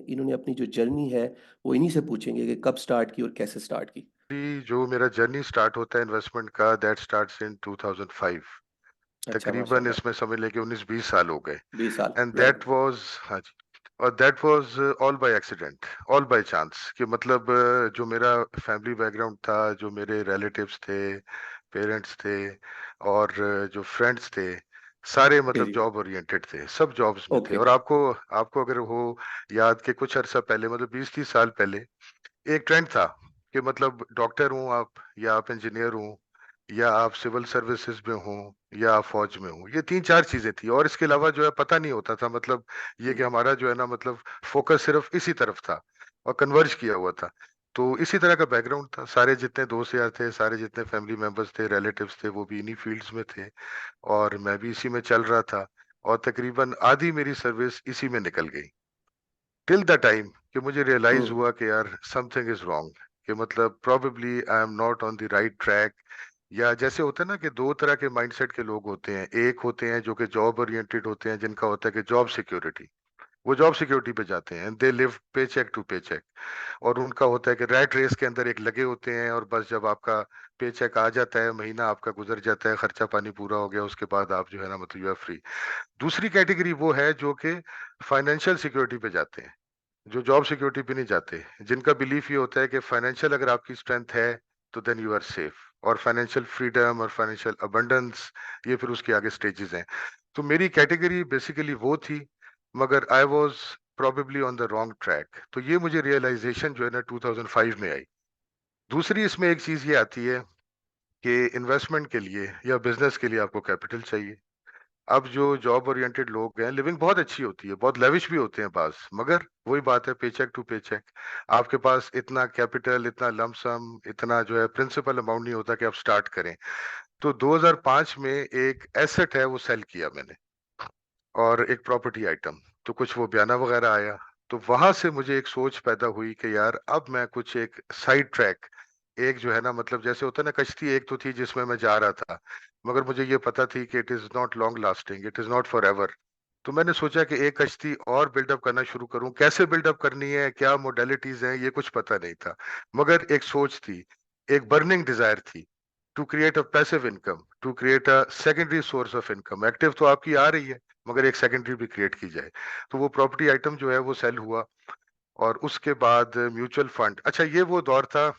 इन्होंने अपनी जो जर्नी है, वो इन्हीं से पूछेंगे कि कब स्टार्ट की और कैसे स्टार्ट की। जो मेरा जर्नी स्टार्ट होता है इन्वेस्टमेंट का, दैट स्टार्ट्स इन 2005। अच्छा, तकरीबन माशाल्लाह। इसमें समझ लें कि 19-20 साल हो गए। 20 साल, एंड दैट राइट। वाज, हाँ जी, और that was all by accident, all by chance, कि मतलब जो मेरा फैमिली बैकग्राउंड था, जो मेरे रिलेटिव्स थे, पेरेंट्स थे, और जो फ्रेंड्स थे, सारे जी, मतलब जी। जॉब ओरिएंटेड थे, सब जॉब्स में थे। ओके। और आपको आपको अगर हो याद, के कुछ अरसा पहले, मतलब 20-30 साल पहले एक ट्रेंड था कि मतलब डॉक्टर हूँ आप, या आप इंजीनियर हूँ, या आप सिविल सर्विसेज में हो, या आप फौज में हो। ये 3-4 चीजें थी, और इसके अलावा जो है पता नहीं होता था, मतलब ये कि हमारा जो है ना, मतलब फोकस सिर्फ इसी तरफ था और कन्वर्ज किया हुआ था। तो इसी तरह का बैकग्राउंड था, सारे जितने दोस्त यार थे, सारे जितने फैमिली मेंबर्स थे, रिलेटिव्स थे, वो भी इन्हीं फील्ड्स में थे, और मैं भी इसी में चल रहा था। और तकरीबन आधी मेरी सर्विस इसी में निकल गई, टिल द टाइम कि मुझे रियलाइज हुँ, हुआ कि यार समथिंग इज रॉन्ग, कि मतलब probably I am not on the right track. या जैसे होता है ना कि दो तरह के माइंडसेट के लोग होते हैं, एक होते हैं जो कि जॉब ओरिएंटेड होते हैं, जिनका होता है कि जॉब सिक्योरिटी, वो जॉब सिक्योरिटी पे जाते हैं, दे लिव पे चेक टू पे चेक। और उनका होता है कि रैट रेस के अंदर एक लगे होते हैं, और बस जब आपका पे चेक आ जाता है, महीना आपका गुजर जाता है, खर्चा पानी पूरा हो गया, उसके बाद आप जो है ना, मतलब यू आर फ्री। दूसरी कैटेगरी वो है जो कि फाइनेंशियल सिक्योरिटी पे जाते हैं, जो जॉब सिक्योरिटी पे नहीं जाते, जिनका बिलीफ ये होता है कि फाइनेंशियल अगर आपकी स्ट्रेंथ है तो देन यू आर सेफ, और फाइनेंशियल फ्रीडम और फाइनेंशियल अबंडेंस, ये फिर उसके आगे स्टेजेस हैं। तो मेरी कैटेगरी बेसिकली वो थी, मगर I was probably on the wrong track. तो ये मुझे रियलाइजेशन जो है ना 2005 में आई। दूसरी इसमें एक चीज ये आती है कि इन्वेस्टमेंट के लिए या बिजनेस के लिए आपको कैपिटल चाहिए। अब जो जॉब ओरिएंटेड लोग हैं, लिविंग बहुत अच्छी होती है, बहुत लेविश भी होते हैं पास, मगर वही बात है, पेचेक टू पेचेक। आपके पास इतना कैपिटल, इतना लमसम, इतना जो है प्रिंसिपल अमाउंट नहीं होता कि आप स्टार्ट करें। तो 2005 में एक एसेट है वो सेल किया मैंने, और एक प्रॉपर्टी आइटम, तो कुछ वो बयाना वगैरह आया। तो वहां से मुझे एक सोच पैदा हुई कि यार अब मैं कुछ एक साइड ट्रैक, एक जो है ना, मतलब जैसे होता है ना, कश्ती एक तो थी जिसमें मैं जा रहा था, मगर मुझे ये पता थी कि it is not long lasting, it is not for ever. तो मैंने सोचा कि एक कश्ती और बिल्डअप करना शुरू करूं। कैसे बिल्डअप करनी है, क्या मोडेलिटीज हैं, ये कुछ पता नहीं था, मगर एक सोच थी, एक बर्निंग डिजायर थी, to create a passive income, to create a secondary source of income. Active तो आपकी आ रही है, मगर एक सेकेंडरी भी क्रिएट की जाए। तो वो प्रॉपर्टी आइटम जो है वो सेल हुआ। और उसके बाद म्यूचुअल फंड, अच्छा ये वो दौर था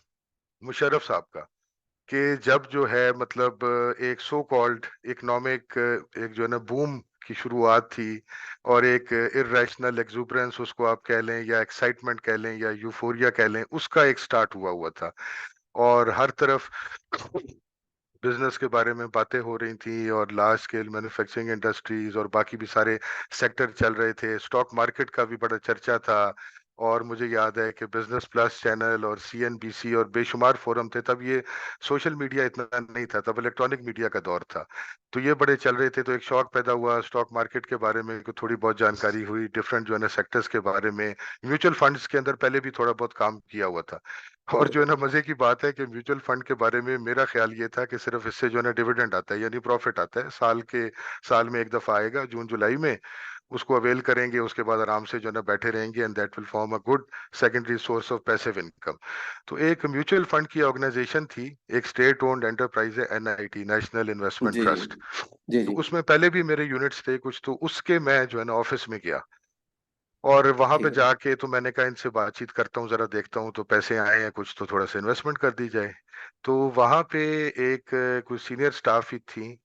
मुशर्रफ साहब का, कि जब जो है मतलब एक सो कॉल्ड इकोनॉमिक, एक जो है ना बूम की शुरुआत थी, और एक इर्रेशनल एक्सुबरेंस उसको आप कह लें, या एक्साइटमेंट कह लें, या यूफोरिया कह लें, उसका एक स्टार्ट हुआ हुआ था। और हर तरफ बिजनेस के बारे में बातें हो रही थी, और लार्ज स्केल मैन्युफैक्चरिंग इंडस्ट्रीज और बाकी भी सारे सेक्टर चल रहे थे, स्टॉक मार्केट का भी बड़ा चर्चा था। और मुझे याद है कि बिजनेस प्लस चैनल और सीएनबीसी और बेशुमार फोरम थे, तब ये सोशल मीडिया इतना नहीं था, तब इलेक्ट्रॉनिक मीडिया का दौर था। तो ये बड़े चल रहे थे, तो एक शौक पैदा हुआ स्टॉक मार्केट के बारे में, को थोड़ी बहुत जानकारी हुई, डिफरेंट जो है ना सेक्टर्स के बारे में। म्यूचुअल फंड्स के अंदर पहले भी थोड़ा बहुत काम किया हुआ था। और ओके। जो है ना मजे की बात है कि म्यूचुअल फंड के बारे में मेरा ख्याल ये था कि सिर्फ इससे जो है ना डिविडेंड आता है, यानी प्रॉफिट आता है, साल में एक दफा आएगा, जून जुलाई में, उसको अवेल करेंगे, उसके बाद आराम से जो है ना बैठे रहेंगे, and that will form a good secondary source of passive income. तो एक म्यूचुअल फंड की ऑर्गेनाइजेशन थी, एक स्टेट ओन्ड एंटरप्राइज है, एनआईटी, नेशनल इन्वेस्टमेंट जी, जी। ट्रस्ट। जी, तो जी। उसमें पहले भी मेरे यूनिट्स थे कुछ, तो उसके मैं जो है ना ऑफिस में गया, और वहां पे ठीक है। जाके तो मैंने कहा इनसे बातचीत करता हूँ, जरा देखता हूँ, तो पैसे आए हैं कुछ, तो थोड़ा सा इन्वेस्टमेंट कर दी जाए। तो वहां पे एक कुछ सीनियर स्टाफ ही थी,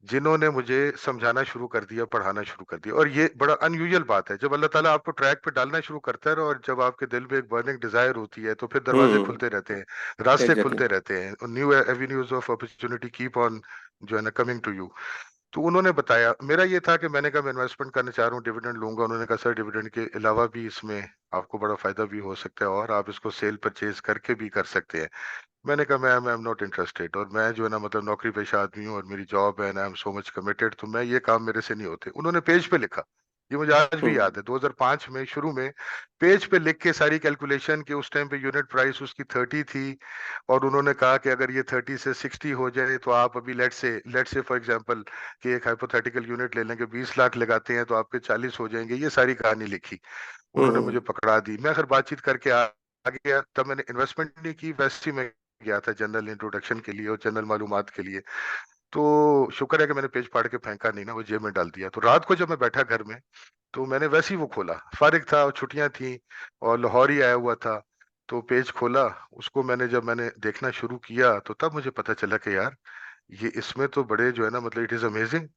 जिन्होंने मुझे समझाना शुरू कर दिया, पढ़ाना शुरू कर दिया। और ये बड़ा अनयूजुअल बात है, जब अल्लाह ताला आपको ट्रैक पे डालना शुरू करता है, और जब आपके दिल में एक बर्निंग डिजायर होती है, तो फिर हुँ, दरवाजे हुँ। खुलते रहते हैं, रास्ते एग्ज़ैक्टली। खुलते रहते हैं, और new avenues of opportunity keep on जो है ना कमिंग टू यू। तो उन्होंने बताया, मेरा ये था कि मैंने कहा मैं इन्वेस्टमेंट करना चाह रहा हूँ, डिविडेंड लूंगा। उन्होंने कहा सर डिविडेंड के अलावा भी इसमें आपको बड़ा फायदा भी हो सकता है, और आप इसको सेल परचेज करके भी कर सकते हैं। मैंने कहा मैं एम नॉट इंटरेस्टेड, और मैं जो है ना मतलब नौकरी पेशा आदमी हूँ, और मेरी जॉब है, and I am so much committed, तो मैं ये काम मेरे से नहीं होते। उन्होंने पेज पे लिखा ये मुझे आज भी हम्म याद है। 2005 में शुरू में पेज पे लिख के सारी कैलकुलेशन कि उस टाइम पे यूनिट प्राइस उसकी 30 थी, और उन्होंने कहा कि अगर ये 30 से 60 हो जाए तो आप अभी लेट से फॉर एग्जांपल कि एक हाइपोथेटिकल यूनिट ले लेंगे, 20 लाख लगाते हैं तो आपके 40 हो जाएंगे, ये सारी कहानी लिखी। उन्होंने मुझे हम्म पकड़ा दी, मैं फिर बातचीत करके आ गया। तब मैंने इन्वेस्टमेंट नहीं की, वैसे ही मैं गया था जनरल इंट्रोडक्शन के लिए और जनरल मालूमात के लिए। तो शुक्र है कि मैंने पेज फाड़ के फेंका नहीं ना, वो जेब में डाल दिया। तो रात को जब मैं बैठा घर में, तो मैंने वैसे ही वो खोला, फारिग था और छुट्टियां थी और लाहौर ही आया हुआ था। तो पेज खोला, उसको जब मैंने देखना शुरू किया तो तब मुझे पता चला कि यार ये इसमें तो बड़े जो है ना, मतलब इट इज अमेजिंग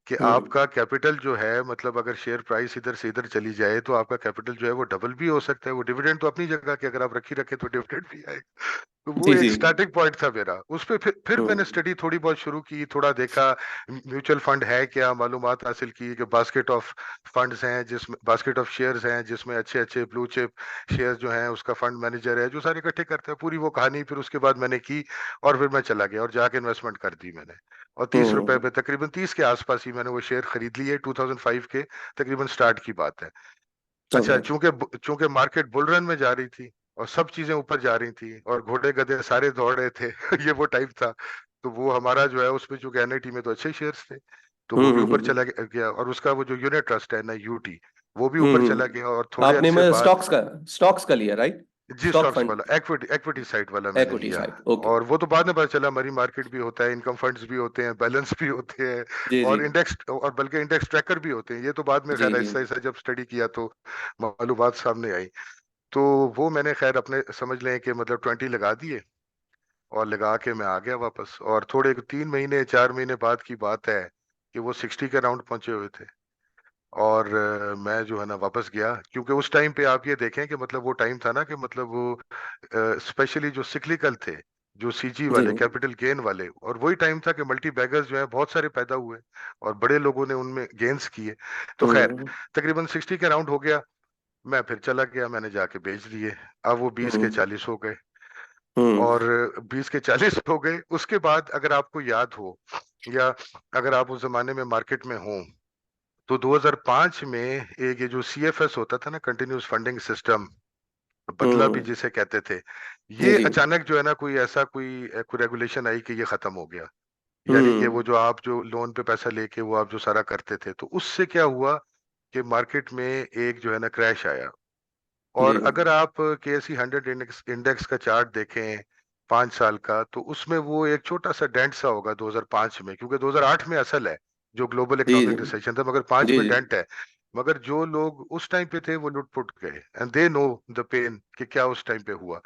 कि हम्म। आपका कैपिटल जो है, मतलब अगर शेयर प्राइस इधर से इधर चली जाए तो आपका कैपिटल जो है वो डबल भी हो सकता है। वो डिविडेंड तो अपनी जगह कि अगर आप रखी रखे तो डिविडेंड भी आएगा। तो वो जी एक जी। स्टार्टिंग पॉइंट था मेरा। उस पे फिर मैंने हम्म स्टडी थोड़ी बहुत शुरू की, थोड़ा देखा म्यूचुअल फंड है क्या, मालूमात हासिल की कि बास्केट ऑफ फंड्स हैं, जिसमें बास्केट ऑफ शेयर्स हैं जिसमें अच्छे अच्छे ब्लू चिप शेयर्स जो हैं, उसका फंड मैनेजर है जो सारे इकट्ठे करता है। पूरी वो कहानी फिर उसके बाद मैंने की, और फिर मैं चला गया और जाके इन्वेस्टमेंट कर दी मैंने। और 30 रुपए हम्म। पे, तकरीबन 30 के आसपास ही मैंने वो शेयर खरीद लिए। 2005 के तकरीबन स्टार्ट की बात है। अच्छा, ओके। चूंकि चूंकि मार्केट बुल रन में जा रही थी और सब चीजें ऊपर जा रही थी और घोड़े गधे सारे दौड़ रहे थे ये वो टाइप था। तो वो हमारा जो है उसमें, चूंकि एनआईटी में तो अच्छे शेयर्स थे, तो वो भी ऊपर हम्म। चला गया। और उसका वो जो यूनिट ट्रस्ट है ना, यूटी, वो भी ऊपर चला गया। और थोड़े आपने अरसे मैं बाद, स्टॉक्स का लिया, राइट? जी स्टॉक स्टॉक्स फंड। वाला, इक्विटी इक्विटी साइड वाला मैंने इक्विटी लिया। Side, okay. और वो तो बाद में पता चला मनी मार्केट भी होता है, इनकम फंड्स भी होते हैं, बैलेंस भी होते हैं, जी जी और इंडेक्स, और बल्कि इंडेक्स ट्रैकर भी होते हैं। ये तो बाद में जी खैर जी। ऐसा ऐसा जब स्टडी किया तो मालूमात सामने आई। तो वो मैंने खैर अपने समझ लें कि मतलब 20 लगा दिए, और लगा के मैं आ गया वापस। और थोड़े 3 महीने 4 महीने बाद की बात है कि वो 60 के राउंड पहुंचे हुए थे। और मैं जो है ना वापस गया, क्योंकि उस टाइम पे आप ये देखें कि मतलब वो टाइम था ना कि मतलब वो स्पेशली जो सिक्लिकल थे, जो सीजी जी। वाले, कैपिटल गेन वाले, और वही टाइम था कि मल्टी बैगर्स जो है बहुत सारे पैदा हुए और बड़े लोगों ने उनमें गेन्स किए। तो खैर हम्म तकरीबन 60 के राउंड हो गया, मैं फिर चला गया, मैंने जाके बेच दिए। अब वो 20 के हम्म 40 हो गए। हम्म और 20 के 40 हो गए। उसके बाद अगर आपको याद हो, या अगर आप उस जमाने में मार्केट में हो, तो 2005 में एक ये जो सीएफएस होता था ना, कंटिन्यूस फंडिंग सिस्टम, बदला भी हम्म। जिसे कहते थे, जी ये जी। अचानक जो है ना कोई ऐसा कोई रेगुलेशन आई कि ये खत्म हो गया। यानी कि वो हम्म। जो आप जो लोन पे पैसा लेके वो आप जो सारा करते थे, तो उससे क्या हुआ कि मार्केट में एक जो है ना क्रैश आया। जी। और अगर आप केएसई 100 इंडेक्स का चार्ट देखें 5 साल का, तो उसमें वो एक छोटा सा डेंट सा होगा 2005 में, क्योंकि 2008 में असल है जो ग्लोबल जी जी इकोनॉमिक रिसेशन था, मगर 5 जी में जी। डेंट है। मगर जो लोग उस टाइम पे थे वो लुट पुट गए, and they know the pain कि क्या उस टाइम पे हुआ।